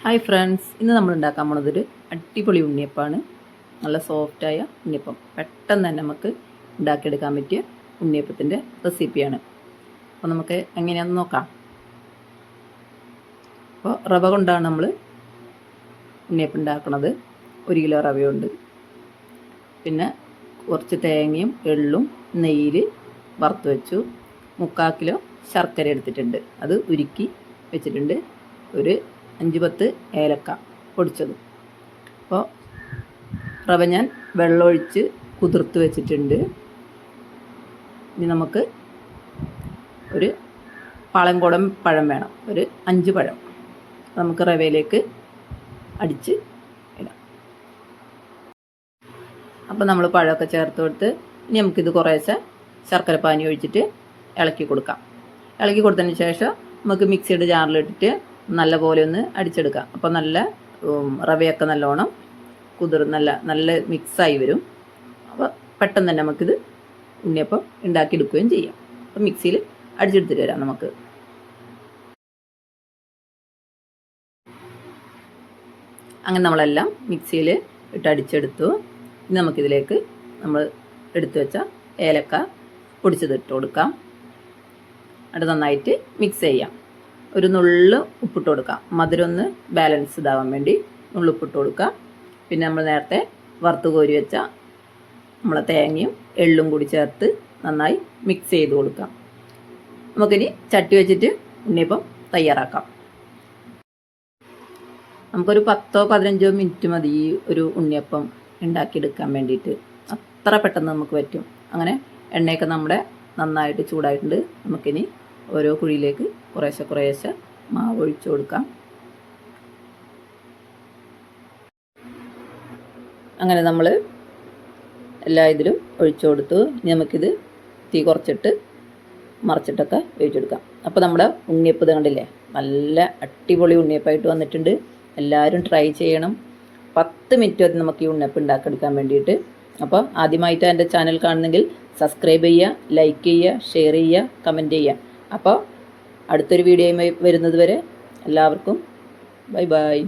Hi friends, ഇന്ന് നമ്മൾ ഉണ്ടാക്കാൻ പോണതൊരു അടിപൊളി ഉണ്ണിയപ്പമാണ്. നല്ല സോഫ്റ്റായ ഉണ്ണിയപ്പം, പെട്ടെന്ന് തന്നെ നമുക്ക് ഉണ്ടാക്കിയെടുക്കാൻ പറ്റിയ ഉണ്ണിയപ്പത്തിൻ്റെ റെസിപ്പിയാണ്. അപ്പോൾ നമുക്ക് എങ്ങനെയാണെന്ന് നോക്കാം. അപ്പോൾ റവ കൊണ്ടാണ് നമ്മൾ ഉണ്ണിയപ്പം ഉണ്ടാക്കുന്നത്. 1 കിലോ റവയുണ്ട്. പിന്നെ കുറച്ച് തേങ്ങയും എള്ളും നെയ്യിൽ വറുത്ത് വെച്ചു. 3/4 കിലോ ശർക്കര എടുത്തിട്ടുണ്ട്, അത് ഉരുക്കി വെച്ചിട്ടുണ്ട്. ഒരു 5-10 ഏലക്ക പൊടിച്ചത്. അപ്പോൾ റവ ഞാൻ വെള്ളമൊഴിച്ച് കുതിർത്ത് വെച്ചിട്ടുണ്ട്. ഇനി നമുക്ക് ഒരു പാളംകോടൻ പഴം വേണം, ഒരു 5 പഴം നമുക്ക് റവയിലേക്ക് അടിച്ച് ഇടാം. അപ്പോൾ നമ്മൾ പഴമൊക്കെ ചേർത്ത് കൊടുത്ത് ഇനി നമുക്കിത് കുറേശ്ശെ ശർക്കര പാനി ഒഴിച്ചിട്ട് ഇളക്കി കൊടുക്കാം. ഇളക്കി കൊടുത്തതിന് ശേഷം നമുക്ക് മിക്സിയുടെ ജാറിലിട്ടിട്ട് നല്ല പോലെ ഒന്ന് അടിച്ചെടുക്കാം. അപ്പോൾ നല്ല റവയൊക്കെ നല്ലോണം നല്ല മിക്സായി വരും. അപ്പോൾ പെട്ടെന്ന് തന്നെ നമുക്കിത് ഉണ്ണിയപ്പം ഉണ്ടാക്കിയെടുക്കുകയും ചെയ്യാം. അപ്പോൾ മിക്സിയിൽ അടിച്ചെടുത്തിട്ട് വരാം നമുക്ക്. അങ്ങനെ നമ്മളെല്ലാം മിക്സിയിൽ ഇട്ട് അടിച്ചെടുത്തു. ഇനി നമുക്കിതിലേക്ക് നമ്മൾ എടുത്തു വെച്ച ഏലക്ക പൊടിച്ചത് ഇട്ട് കൊടുക്കാം. അത് നന്നായിട്ട് മിക്സ് ചെയ്യാം. ഒരു നുള്ള് ഉപ്പിട്ട് കൊടുക്കാം, മധുരം ഒന്ന് ബാലൻസ് ഇതാവാൻ വേണ്ടി നുള്ളുപ്പിട്ട് കൊടുക്കാം. പിന്നെ നമ്മൾ നേരത്തെ വറുത്ത് കോരി വെച്ച നമ്മളെ തേങ്ങയും എള്ളും കൂടി ചേർത്ത് നന്നായി മിക്സ് ചെയ്ത് കൊടുക്കാം. നമുക്കിനി ചട്ടി വെച്ചിട്ട് ഉണ്ണിയപ്പം തയ്യാറാക്കാം. നമുക്കൊരു 10-15 മിനിറ്റ് മതി ഈ ഒരു ഉണ്ണിയപ്പം ഉണ്ടാക്കിയെടുക്കാൻ വേണ്ടിയിട്ട്. അത്ര പെട്ടെന്ന് നമുക്ക് പറ്റും. അങ്ങനെ എണ്ണയൊക്കെ നമ്മുടെ നന്നായിട്ട് ചൂടായിട്ടുണ്ട്. നമുക്കിനി ഓരോ കുഴിയിലേക്ക് കുറേശ്ശെ മാവ് ഒഴിച്ചു കൊടുക്കാം. അങ്ങനെ നമ്മൾ എല്ലാ ഇതിലും ഒഴിച്ചു കൊടുത്തു. ഇനി നമുക്കിത് തീ കുറച്ചിട്ട് മറിച്ചിട്ടൊക്കെ വേവിച്ചെടുക്കാം. അപ്പോൾ നമ്മുടെ ഉണ്ണിയപ്പം ഇത് കണ്ടില്ലേ, നല്ല അടിപൊളി ഉണ്ണിയപ്പമായിട്ട് വന്നിട്ടുണ്ട്. എല്ലാവരും ട്രൈ ചെയ്യണം. 10 മിനിറ്റ് മതി നമുക്ക് ഈ ഉണ്ണിയപ്പം ഉണ്ടാക്കിയെടുക്കാൻ വേണ്ടിയിട്ട്. അപ്പോൾ ആദ്യമായിട്ട് എൻ്റെ ചാനൽ കാണുന്നെങ്കിൽ സബ്സ്ക്രൈബ് ചെയ്യുക, ലൈക്ക് ചെയ്യുക, ഷെയർ ചെയ്യുക, കമൻറ്റ് ചെയ്യുക. അപ്പോൾ അടുത്തൊരു വീഡിയോയുമായി വരുന്നത് വരെ എല്ലാവർക്കും ബൈ ബൈ.